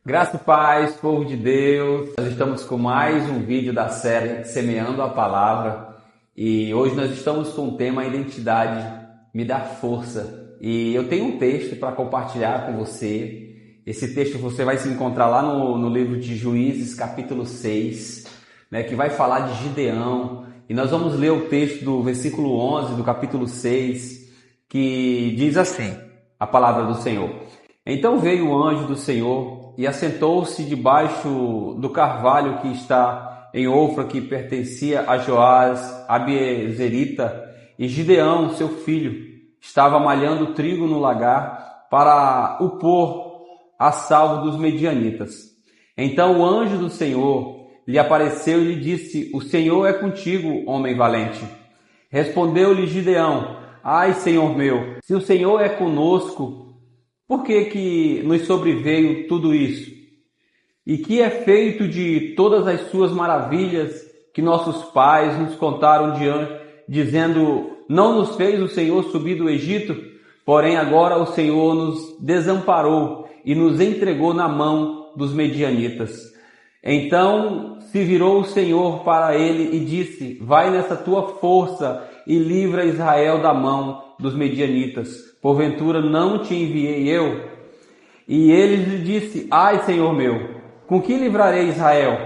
Graça e paz, povo de Deus. Nós estamos com mais um vídeo da série Semeando a Palavra e hoje nós estamos com o tema Identidade me dá força. E eu tenho um texto para compartilhar com você. Esse texto você vai se encontrar lá no livro de Juízes, capítulo 6, que vai falar de Gideão. E nós vamos ler o texto do versículo 11 do capítulo 6, que diz assim, a palavra do Senhor. Então veio o anjo do Senhor e assentou-se debaixo do carvalho que está em Ofra, que pertencia a Joás, Abiezerita, e Gideão, seu filho, estava malhando trigo no lagar para o pôr a salvo dos medianitas. Então o anjo do Senhor lhe apareceu e lhe disse: O Senhor é contigo, homem valente. Respondeu-lhe Gideão: Ai, Senhor meu, se o Senhor é conosco, por que nos sobreveio tudo isso? E que é feito de todas as suas maravilhas que nossos pais nos contaram dizendo: Não nos fez o Senhor subir do Egito? Porém agora o Senhor nos desamparou e nos entregou na mão dos medianitas. Então se virou o Senhor para ele e disse: Vai nessa tua força e livra Israel da mão dos medianitas. Porventura não te enviei eu? E ele lhe disse: Ai, Senhor meu, com que livrarei Israel?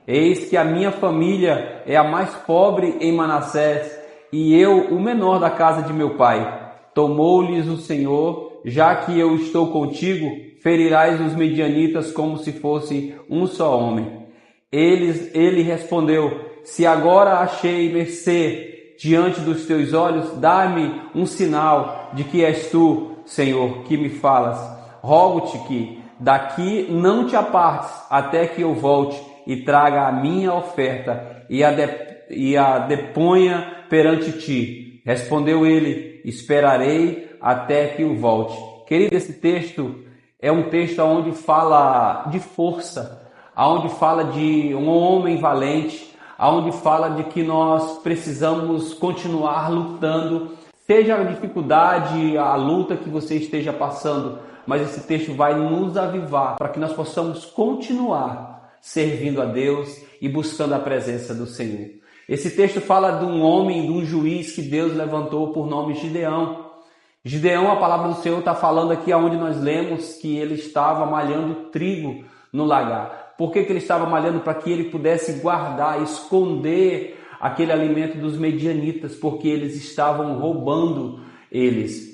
Eis que a minha família é a mais pobre em Manassés, e eu o menor da casa de meu pai. Tomou-lhes o Senhor: Já que eu estou contigo, ferirás os medianitas como se fosse um só homem. Ele respondeu: Se agora achei mercê diante dos teus olhos, dá-me um sinal de que és tu, Senhor, que me falas. Rogo-te que daqui não te apartes até que eu volte e traga a minha oferta e a deponha perante ti. Respondeu ele: Esperarei até que eu volte. Querido, esse texto é um texto onde fala de força, onde fala de um homem valente, onde fala de que nós precisamos continuar lutando, seja a dificuldade, a luta que você esteja passando, mas esse texto vai nos avivar para que nós possamos continuar servindo a Deus e buscando a presença do Senhor. Esse texto fala de um homem, de um juiz que Deus levantou por nome Gideão. Gideão, a palavra do Senhor está falando aqui onde nós lemos que ele estava malhando trigo no lagar. Por que ele estava malhando? Para que ele pudesse guardar, esconder aquele alimento dos medianitas, porque eles estavam roubando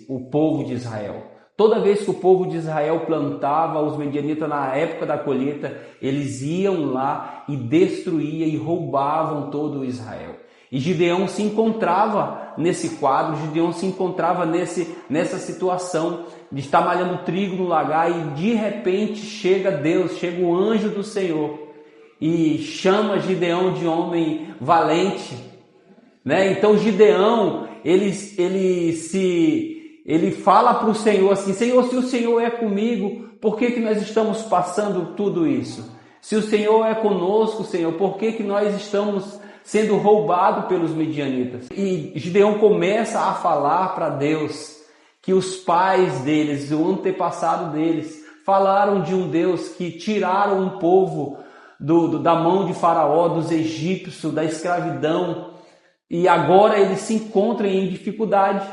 o povo de Israel. Toda vez que o povo de Israel plantava, os medianitas na época da colheita, eles iam lá e destruíam e roubavam todo o Israel. E Gideão se encontrava nesse quadro, Gideão se encontrava nessa situação de estar malhando trigo no lagar e de repente chega Deus, chega o anjo do Senhor e chama Gideão de homem valente, Então Gideão, ele fala para o Senhor assim: Senhor, se o Senhor é comigo, por que nós estamos passando tudo isso? Se o Senhor é conosco, Senhor, por que nós estamos sendo roubados pelos medianitas? E Gideão começa a falar para Deus que os pais deles, o antepassado deles, falaram de um Deus que tiraram um povo da mão de Faraó, dos egípcios, da escravidão, e agora eles se encontram em dificuldade.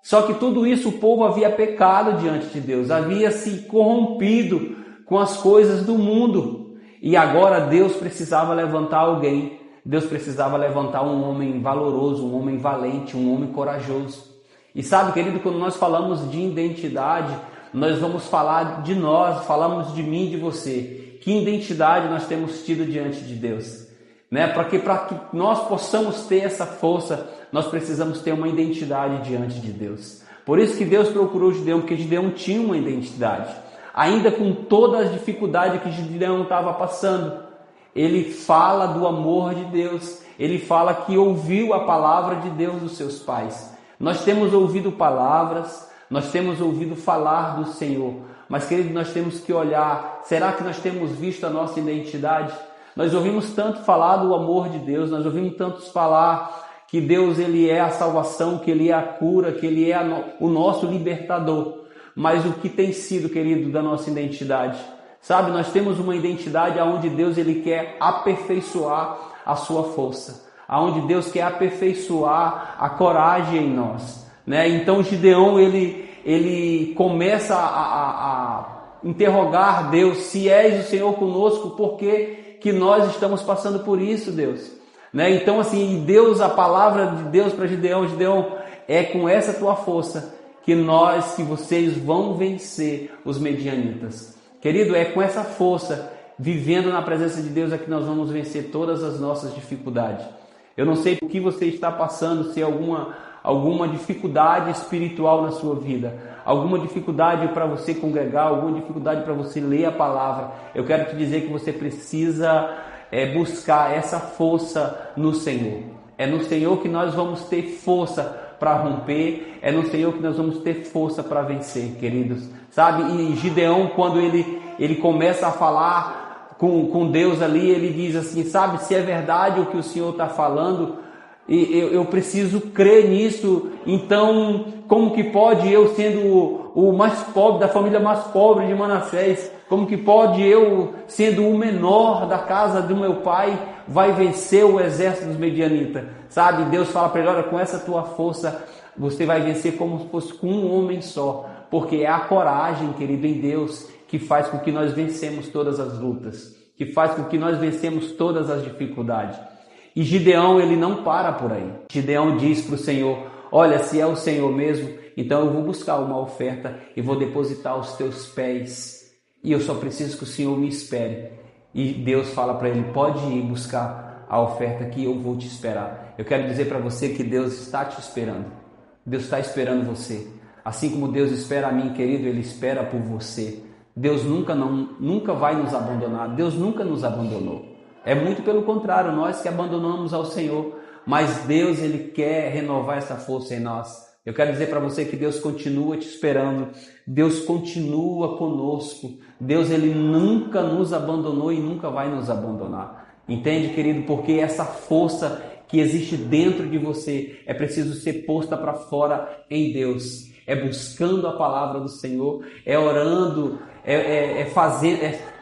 Só que tudo isso o povo havia pecado diante de Deus, havia se corrompido com as coisas do mundo, e agora Deus precisava levantar alguém. Deus precisava levantar um homem valoroso, um homem valente, um homem corajoso. E sabe, querido, quando nós falamos de identidade, nós vamos falar de nós, falamos de mim e de você. Que identidade nós temos tido diante de Deus? Para que nós possamos ter essa força, nós precisamos ter uma identidade diante de Deus. Por isso que Deus procurou Gideão, porque Gideão tinha uma identidade. Ainda com toda a dificuldade que Gideão estava passando, ele fala do amor de Deus, ele fala que ouviu a palavra de Deus dos seus pais. Nós temos ouvido palavras, nós temos ouvido falar do Senhor, mas, querido, nós temos que olhar, será que nós temos visto a nossa identidade? Nós ouvimos tanto falar do amor de Deus, nós ouvimos tantos falar que Deus, Ele é a salvação, que Ele é a cura, que Ele é o nosso libertador. Mas o que tem sido, querido, da nossa identidade? Sabe, nós temos uma identidade onde Deus ele quer aperfeiçoar a sua força, aonde Deus quer aperfeiçoar a coragem em nós, né? Então Gideão ele começa a interrogar Deus: se és o Senhor conosco, por que nós estamos passando por isso, Deus? Né? Então assim, Deus, a palavra de Deus para Gideão: Gideão, é com essa tua força que vocês vão vencer os medianitas. Querido, é com essa força, vivendo na presença de Deus, é que nós vamos vencer todas as nossas dificuldades. Eu não sei o que você está passando, se é alguma dificuldade espiritual na sua vida, alguma dificuldade para você congregar, alguma dificuldade para você ler a palavra. Eu quero te dizer que você precisa buscar essa força no Senhor. É no Senhor que nós vamos ter força para romper, é no Senhor que nós vamos ter força para vencer, queridos. Sabe, e Gideão, quando ele começa a falar com Deus ali, ele diz assim: sabe, se é verdade o que o Senhor está falando, eu preciso crer nisso. Então, como que pode eu, sendo o mais pobre, da família mais pobre de Manassés, como que pode eu, sendo o menor da casa do meu pai, vai vencer o exército dos medianitas? Sabe, Deus fala para ele: olha, com essa tua força, você vai vencer como se fosse com um homem só, porque é a coragem, querido, em Deus, que faz com que nós vencemos todas as lutas, que faz com que nós vencemos todas as dificuldades. E Gideão, ele não para por aí. Gideão diz para o Senhor: olha, se é o Senhor mesmo, então eu vou buscar uma oferta e vou depositar aos teus pés, e eu só preciso que o Senhor me espere. E Deus fala para ele: pode ir buscar a oferta que eu vou te esperar. Eu quero dizer para você que Deus está te esperando. Deus está esperando você. Assim como Deus espera a mim, querido, Ele espera por você. Deus nunca vai nos abandonar. Deus nunca nos abandonou. É muito pelo contrário, nós que abandonamos ao Senhor. Mas Deus, Ele quer renovar essa força em nós. Eu quero dizer para você que Deus continua te esperando. Deus continua conosco. Deus, Ele nunca nos abandonou e nunca vai nos abandonar. Entende, querido? Porque essa força que existe dentro de você é preciso ser posta para fora em Deus. É buscando a palavra do Senhor, é orando,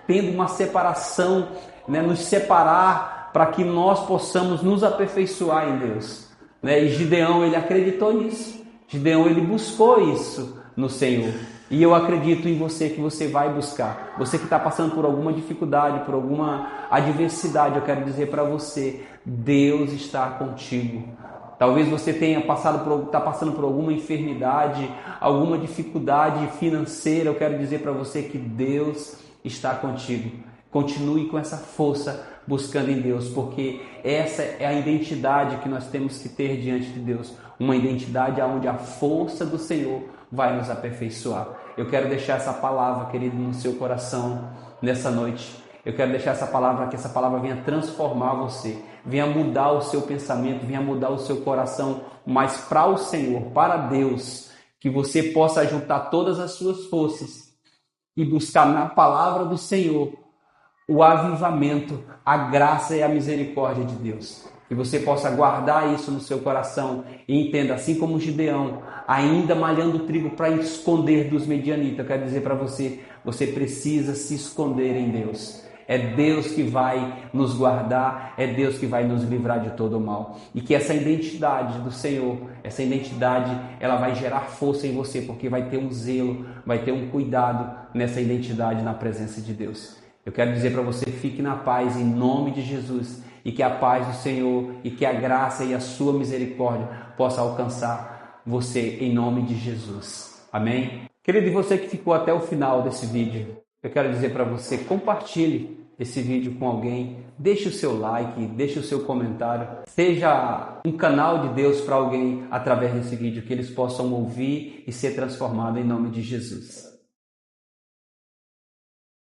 tendo uma separação, né? Nos separar para que nós possamos nos aperfeiçoar em Deus, né? E Gideão, ele acreditou nisso. Gideão, ele buscou isso no Senhor. E eu acredito em você, que você vai buscar. Você que está passando por alguma dificuldade, por alguma adversidade, eu quero dizer para você: Deus está contigo. Talvez você está passando por alguma enfermidade, alguma dificuldade financeira. Eu quero dizer para você que Deus está contigo. Continue com essa força buscando em Deus, porque essa é a identidade que nós temos que ter diante de Deus. Uma identidade onde a força do Senhor vai nos aperfeiçoar. Eu quero deixar essa palavra, querido, no seu coração nessa noite. Eu quero deixar essa palavra, que essa palavra venha transformar você, venha mudar o seu pensamento, venha mudar o seu coração, mas para o Senhor, para Deus, que você possa juntar todas as suas forças e buscar na palavra do Senhor o avivamento, a graça e a misericórdia de Deus. Que você possa guardar isso no seu coração e entenda, assim como Gideão, ainda malhando trigo para esconder dos medianitas. Eu quero dizer para você, você precisa se esconder em Deus. É Deus que vai nos guardar, é Deus que vai nos livrar de todo o mal. E que essa identidade do Senhor, essa identidade, ela vai gerar força em você, porque vai ter um zelo, vai ter um cuidado nessa identidade na presença de Deus. Eu quero dizer para você, fique na paz em nome de Jesus, e que a paz do Senhor e que a graça e a sua misericórdia possa alcançar você em nome de Jesus. Amém? Querido, e você que ficou até o final desse vídeo, eu quero dizer para você, compartilhe esse vídeo com alguém, deixe o seu like, deixe o seu comentário, seja um canal de Deus para alguém através desse vídeo, que eles possam ouvir e ser transformados em nome de Jesus.